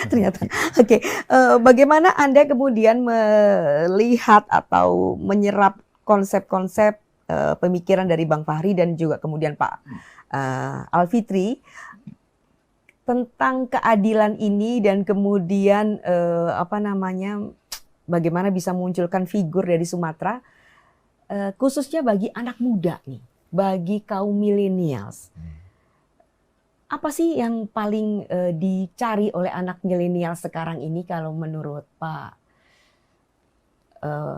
ternyata. Oke, bagaimana Anda kemudian melihat atau menyerap konsep-konsep pemikiran dari Bang Fahri dan juga kemudian Pak Alfitri tentang keadilan ini dan kemudian bagaimana bisa munculkan figur dari Sumatera khususnya bagi anak muda nih, bagi kaum millennials. Apa sih yang paling dicari oleh anak milenial sekarang ini kalau menurut Pak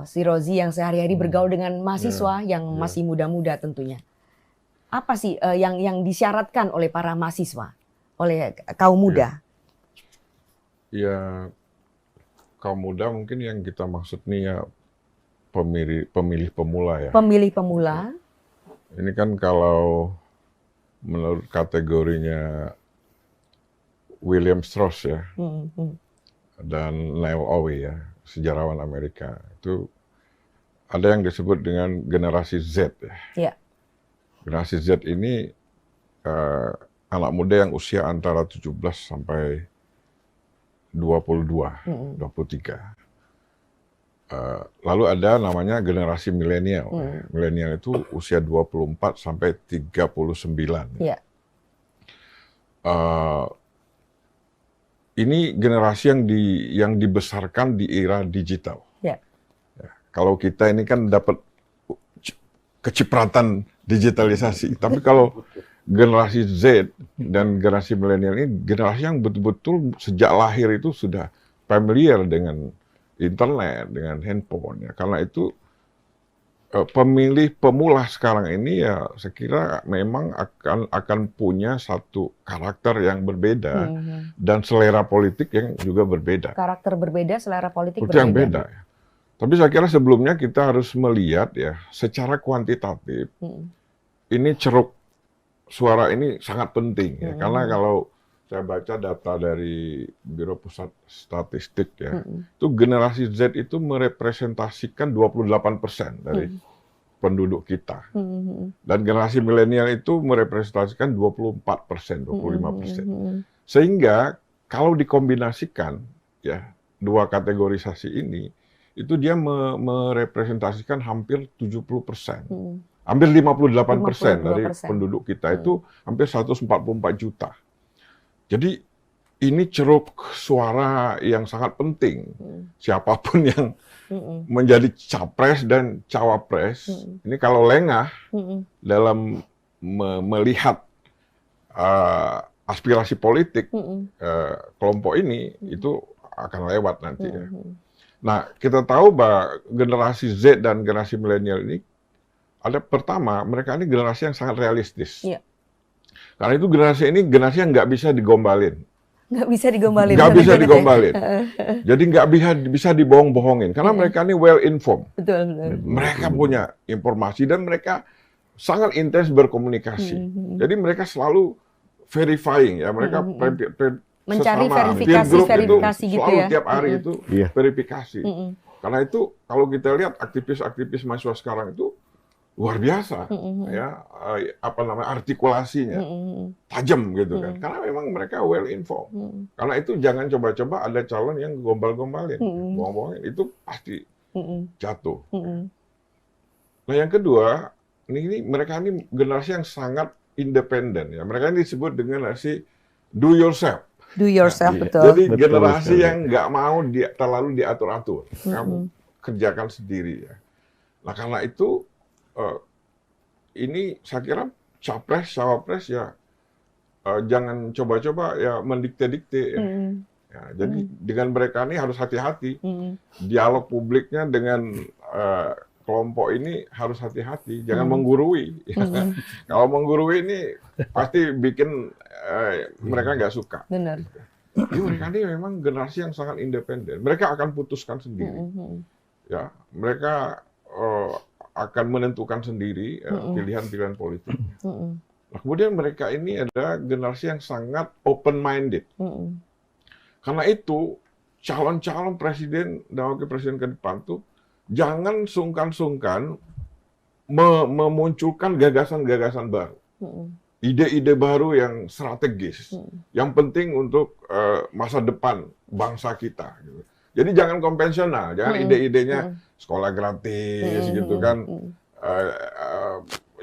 Sirozi yang sehari-hari bergaul dengan mahasiswa yang masih muda-muda tentunya? Apa sih yang disyaratkan oleh para mahasiswa, oleh kaum muda? Ya, kaum muda mungkin yang kita maksud nih ya pemilih pemula ya. Pemilih pemula. Ini kan kalau menurut kategorinya William Strauss ya, dan Neil Owe ya, sejarawan Amerika, itu ada yang disebut dengan generasi Z ya. Yeah. Generasi Z ini anak muda yang usia antara 17 sampai 22, 23. Lalu ada namanya generasi milenial. Milenial itu usia 24 sampai 39. Yeah. Ini generasi yang dibesarkan di era digital. Yeah. Ya, kalau kita ini kan dapat kecipratan digitalisasi, tapi kalau generasi Z dan generasi milenial ini generasi yang betul-betul sejak lahir itu sudah familiar dengan internet, dengan handphone ya. Karena itu pemilih pemula sekarang ini ya saya kira memang akan punya satu karakter yang berbeda dan selera politik yang juga berbeda. Karakter berbeda, selera politik yang berbeda. Beda ya. Tapi saya kira sebelumnya kita harus melihat ya secara kuantitatif ini ceruk suara ini sangat penting ya. Karena kalau saya baca data dari Biro Pusat Statistik ya, itu generasi Z itu merepresentasikan 28% dari penduduk kita. Dan generasi milenial itu merepresentasikan 24%, 25%. Sehingga kalau dikombinasikan ya dua kategorisasi ini, itu dia merepresentasikan hampir 70%. Hampir 58% dari penduduk kita itu hampir 144 juta. Jadi ini ceruk suara yang sangat penting. Siapapun yang menjadi capres dan cawapres, ini kalau lengah dalam melihat aspirasi politik kelompok ini, itu akan lewat nanti ya. Nah, kita tahu bahwa generasi Z dan generasi milenial ini pertama, mereka ini generasi yang sangat realistis. Yeah. Karena itu generasi yang nggak bisa digombalin. Nggak bisa digombalin. Nggak bisa digombalin. Jadi nggak bisa dibohong-bohongin. Karena mereka ini well informed. Betul. Mereka punya informasi dan mereka sangat intens berkomunikasi. Jadi mereka selalu verifying ya. Mereka mencari verifikasi gitu selalu ya. Tiap hari itu verifikasi. Karena itu kalau kita lihat aktivis-aktivis mahasiswa sekarang itu luar biasa ya, artikulasinya tajam gitu kan, karena memang mereka well informed. Karena itu jangan coba-coba ada calon yang gombal-gombalin, bohong-bohongin, itu pasti jatuh. Nah yang kedua, mereka ini generasi yang sangat independen ya, mereka ini disebut dengan do yourself. Do yourself, betul. Jadi generasi yang nggak mau terlalu diatur-atur, kamu kerjakan sendiri ya. Nah karena itu ini saya kira capres, cawapres ya jangan coba-coba ya mendikte-dikte ya. Jadi dengan mereka ini harus hati-hati. Dialog publiknya dengan kelompok ini harus hati-hati, jangan menggurui. Kalau menggurui ini pasti bikin mereka nggak suka. Benar. Jadi mereka ini memang generasi yang sangat independen. Mereka akan putuskan sendiri. Ya, mereka akan menentukan sendiri pilihan-pilihan politik. Nah, kemudian mereka ini adalah generasi yang sangat open-minded. Karena itu, calon-calon presiden dan wakil presiden ke depan tuh jangan sungkan-sungkan memunculkan gagasan-gagasan baru. ide-ide baru yang strategis, yang penting untuk masa depan bangsa kita. Gitu. Jadi jangan konvensional, jangan ide-idenya sekolah gratis gitu kan.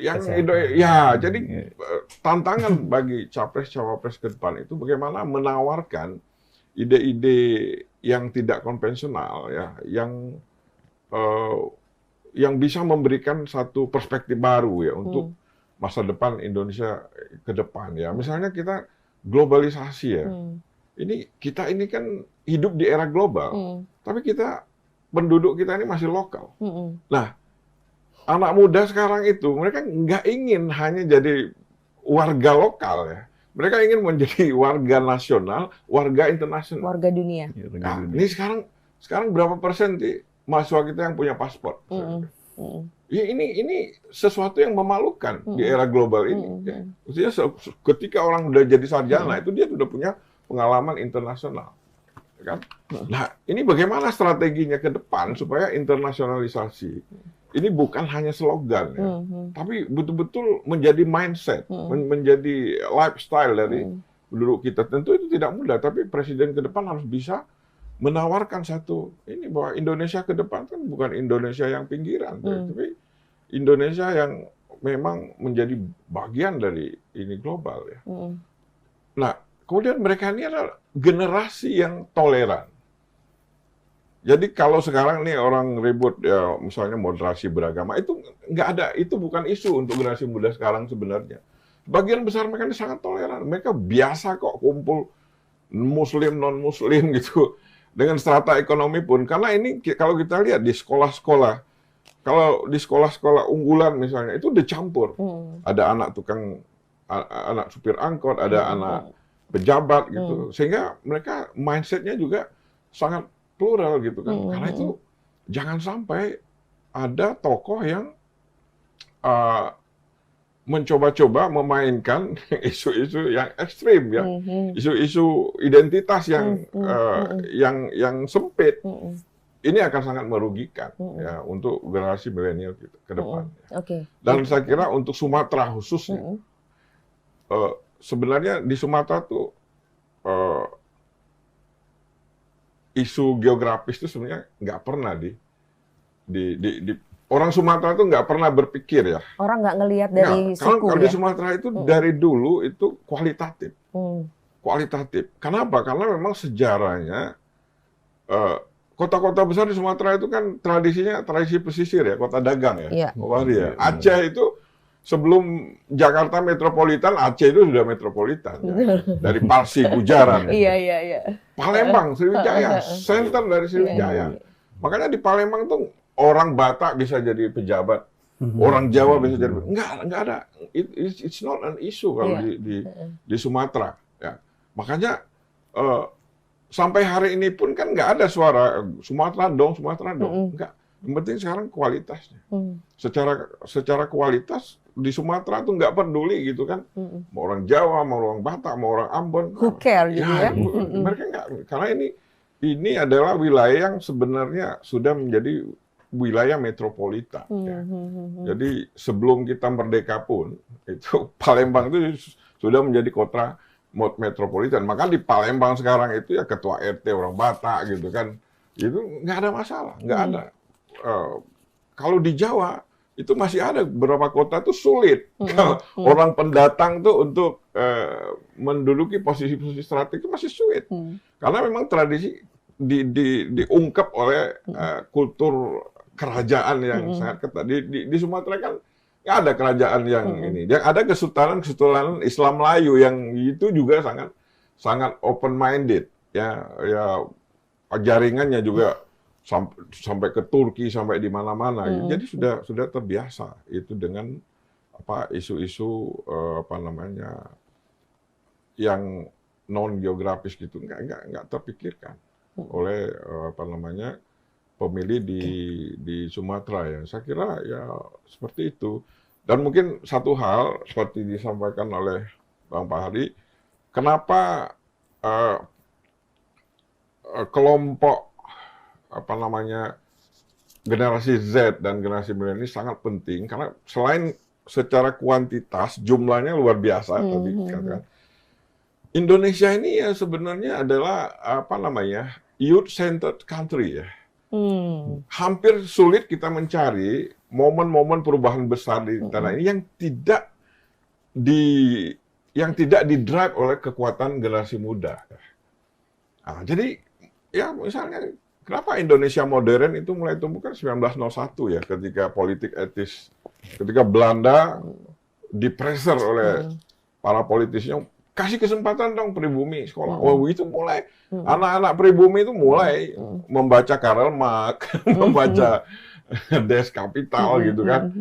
Yang ya, jadi tantangan bagi capres-cawapres ke depan itu bagaimana menawarkan ide-ide yang tidak konvensional, ya, yang bisa memberikan satu perspektif baru ya untuk masa depan Indonesia ke depan ya. Misalnya kita globalisasi ya. Kita ini kan hidup di era global, tapi penduduk kita ini masih lokal. Nah, anak muda sekarang itu mereka nggak ingin hanya jadi warga lokal ya. Mereka ingin menjadi warga nasional, warga internasional, warga dunia. Nah, ini sekarang berapa persen di mahasiswa kita yang punya paspor? Ya, ini sesuatu yang memalukan di era global ini. Ya. Maksudnya ketika orang udah jadi sarjana itu dia sudah punya pengalaman internasional, kan? Nah, ini bagaimana strateginya ke depan supaya internasionalisasi ini bukan hanya slogan, ya, tapi betul-betul menjadi mindset, menjadi lifestyle dari penduduk kita. Tentu itu tidak mudah, tapi presiden ke depan harus bisa menawarkan ini bahwa Indonesia ke depan kan bukan Indonesia yang pinggiran, tapi Indonesia yang memang menjadi bagian dari ini global ya. Nah, kemudian mereka ini adalah generasi yang toleran. Jadi kalau sekarang nih orang ribut ya misalnya moderasi beragama itu nggak ada, itu bukan isu untuk generasi muda sekarang sebenarnya. Bagian besar mereka ini sangat toleran. Mereka biasa kok kumpul Muslim non Muslim gitu dengan strata ekonomi pun. Karena ini kalau kita lihat di sekolah-sekolah, kalau di sekolah-sekolah unggulan misalnya itu udah campur. Ada anak supir angkot, ada anak pejabat gitu, sehingga mereka mindsetnya juga sangat plural gitu kan. Karena itu jangan sampai ada tokoh yang mencoba-coba memainkan isu-isu yang ekstrim ya, isu-isu identitas yang sempit. Ini akan sangat merugikan ya untuk generasi milenial ke depan. Dan saya kira untuk Sumatera khususnya. Sebenarnya di Sumatera tuh isu geografis itu sebenarnya nggak pernah orang Sumatera tuh nggak pernah berpikir ya. Orang nggak ngelihat dari suku kalau ya? Di Sumatera itu dari dulu itu kualitatif. Kualitatif. Kenapa? Karena memang sejarahnya kota-kota besar di Sumatera itu kan tradisi pesisir ya, kota dagang ya. Aceh itu sebelum Jakarta metropolitan, Aceh itu sudah metropolitan. Ya. Dari Parsi, Gujaran. Palembang, Sriwijaya, center dari Sriwijaya. Makanya di Palembang tuh orang Batak bisa jadi pejabat, orang Jawa bisa jadi nggak ada. It's not an issue kalau di Sumatera. Ya. Makanya sampai hari ini pun kan nggak ada suara Sumatera dong, nggak. Yang penting sekarang kualitasnya. Secara kualitas di Sumatera tuh nggak peduli gitu kan, mau orang Jawa, mau orang Batak, mau orang Ambon. Who care gitu ya? Mereka nggak, karena ini adalah wilayah yang sebenarnya sudah menjadi wilayah metropolitan. Ya. Jadi sebelum kita merdeka pun itu Palembang itu sudah menjadi kota metropolitan. Maka di Palembang sekarang itu ya ketua RT orang Batak gitu kan, itu nggak ada masalah, nggak ada. Kalau di Jawa itu masih ada beberapa kota itu sulit orang pendatang tuh untuk menduduki posisi-posisi strategis itu masih sulit karena memang tradisi diungkap oleh kultur kerajaan yang sangat ketat. Di Sumatera kan nggak ada kerajaan yang ini, yang ada kesultanan Islam Melayu yang itu juga sangat open minded ya jaringannya juga sampai ke Turki, sampai di mana-mana. Jadi sudah terbiasa itu dengan isu-isu yang non geografis gitu, nggak terpikirkan oleh pemilih di Sumatera ya. Saya kira ya seperti itu. Dan mungkin satu hal seperti disampaikan oleh Bang Pahari, kenapa kelompok generasi Z dan generasi milenial ini sangat penting karena selain secara kuantitas jumlahnya luar biasa tadi katakan. Indonesia ini ya sebenarnya adalah apa namanya youth-centered country ya. Hampir sulit kita mencari momen-momen perubahan besar di tanah ini yang tidak didrive oleh kekuatan generasi muda. Nah, jadi ya misalnya kenapa Indonesia modern itu mulai tumbuh kan 1901 ya, ketika politik etis, ketika Belanda dipreser oleh para politisnya, kasih kesempatan dong pribumi sekolah. Oh itu mulai anak-anak pribumi itu mulai membaca Karl Marx, membaca Das Kapital gitu kan.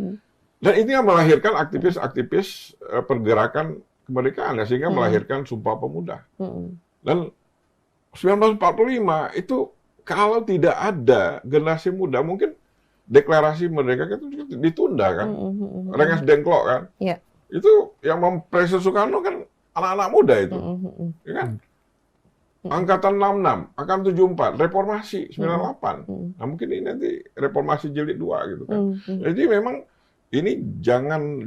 Dan ini yang melahirkan aktivis-aktivis pergerakan kemerdekaan ya, sehingga melahirkan Sumpah Pemuda. Dan 1945 itu kalau tidak ada generasi muda, mungkin deklarasi merdeka itu ditunda kan. Rengas Dengklok kan. Yeah. Itu yang mempresen Soekarno kan anak-anak muda itu. Ya kan? Angkatan 66, angkatan 74, reformasi 98. Nah mungkin ini nanti reformasi jilid 2 gitu kan. Jadi memang ini jangan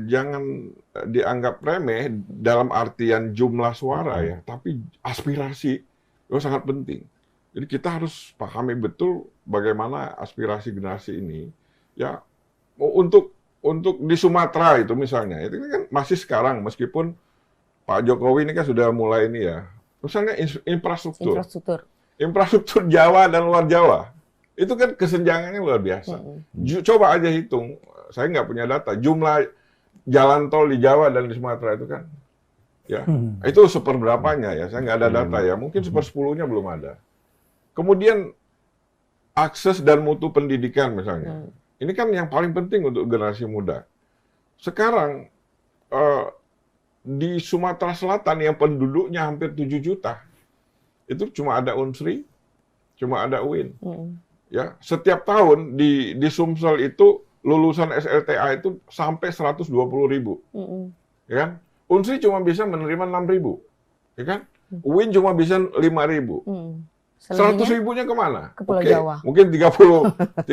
dianggap remeh dalam artian jumlah suara ya, tapi aspirasi itu sangat penting. Jadi kita harus pahami betul bagaimana aspirasi generasi ini ya untuk di Sumatera itu misalnya. Itu kan masih sekarang meskipun Pak Jokowi ini kan sudah mulai ini ya. Misalnya infrastruktur Jawa dan luar Jawa. Itu kan kesenjangannya luar biasa. Coba aja hitung, saya nggak punya data, jumlah jalan tol di Jawa dan di Sumatera itu kan. Ya, itu seperberapanya ya, saya nggak ada data ya, mungkin 1/10-nya belum ada. Kemudian akses dan mutu pendidikan misalnya. Ini kan yang paling penting untuk generasi muda. Sekarang di Sumatera Selatan yang penduduknya hampir 7 juta, itu cuma ada Unsri, cuma ada UIN. Ya, setiap tahun di Sumsel itu lulusan SLTA itu sampai 120.000. Ya kan? Unsri cuma bisa menerima 6.000. Ya kan? UIN cuma bisa 5.000. 100.000-nya kemana? Ke Pulau Jawa. Mungkin 30.000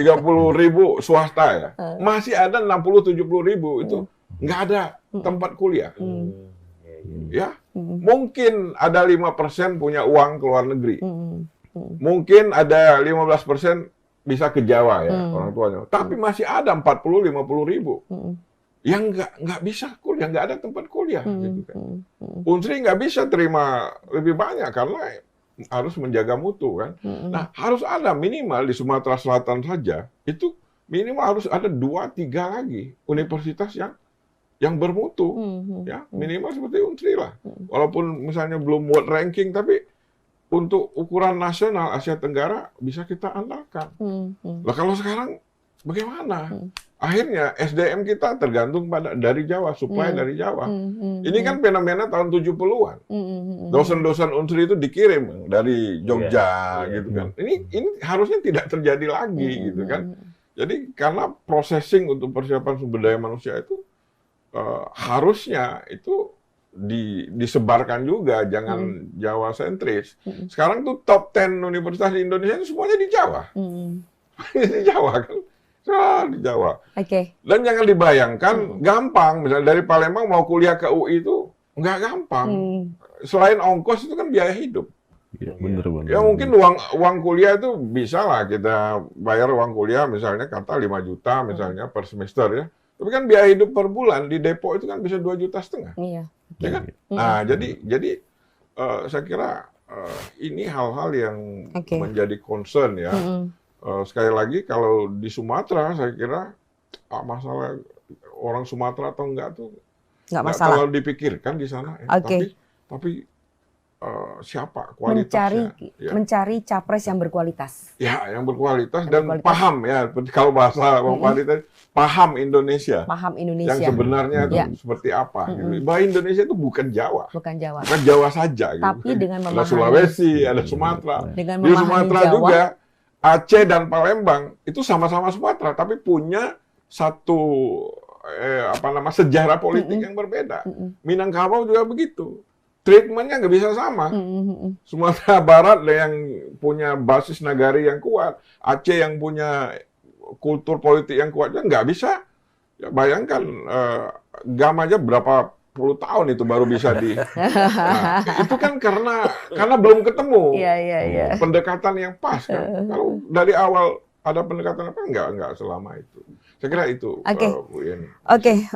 swasta ya. Masih ada 60-70.000 itu nggak ada tempat kuliah. Ya, mungkin ada 5% punya uang ke luar negeri. Mungkin ada 15% bisa ke Jawa ya orang tuanya. Tapi masih ada 40-50.000 yang nggak bisa kuliah, nggak ada tempat kuliah. Gitu kan. Unsri nggak bisa terima lebih banyak karena harus menjaga mutu kan. Nah harus ada minimal di Sumatera Selatan saja itu minimal harus ada 2-3 lagi universitas yang bermutu, ya minimal seperti Unsri lah. Walaupun misalnya belum world ranking, tapi untuk ukuran nasional Asia Tenggara bisa kita andalkan. Nah kalau sekarang bagaimana? Akhirnya SDM kita tergantung dari Jawa, supply dari Jawa. Ini kan fenomena tahun 70-an. Dosen-dosen Unsri itu dikirim dari Jogja gitu kan. Ini harusnya tidak terjadi lagi gitu kan. Jadi karena processing untuk persiapan sumber daya manusia itu harusnya itu disebarkan juga, jangan Jawa sentris. Sekarang tuh top 10 universitas di Indonesia itu semuanya di Jawa. Di Jawa kan. Di Jawa. Dan jangan dibayangkan gampang, misalnya dari Palembang mau kuliah ke UI itu nggak gampang. Selain ongkos itu kan biaya hidup. Ya, bener. Ya mungkin uang kuliah itu bisa lah kita bayar uang kuliah misalnya kata 5 juta misalnya per semester ya. Tapi kan biaya hidup per bulan di Depok itu kan bisa 2,5 juta. Iya. Ya kan? Nah, jadi saya kira ini hal-hal yang menjadi concern ya. Sekali lagi kalau di Sumatera saya kira masalah orang Sumatera atau enggak tuh nggak terlalu dipikirkan di sana. Ya. Tapi siapa kualitasnya? Mencari capres yang berkualitas. Ya, yang berkualitas dan paham ya. Kalau bahasa kualitas, paham Indonesia. Paham Indonesia. Yang sebenarnya itu seperti apa. Gitu. Bahwa Indonesia itu bukan Jawa. Bukan Jawa. Bukan Jawa saja. Tapi gitu. dengan memahami. Ada Sulawesi, ada Sumatera. Dengan di Sumatera Jawa, juga, Aceh dan Palembang itu sama-sama Sumatera, tapi punya satu sejarah politik yang berbeda. Minangkabau juga begitu. Treatmentnya nggak bisa sama. Sumatera Barat yang punya basis nagari yang kuat, Aceh yang punya kultur politik yang kuat, nggak bisa. Ya, bayangkan GAM aja berapa puluh tahun itu baru bisa di. Nah, itu kan karena belum ketemu pendekatan yang pas kan. Kalau dari awal ada pendekatan apa enggak selama itu. Saya kira itu, Bu Yeni. Oke.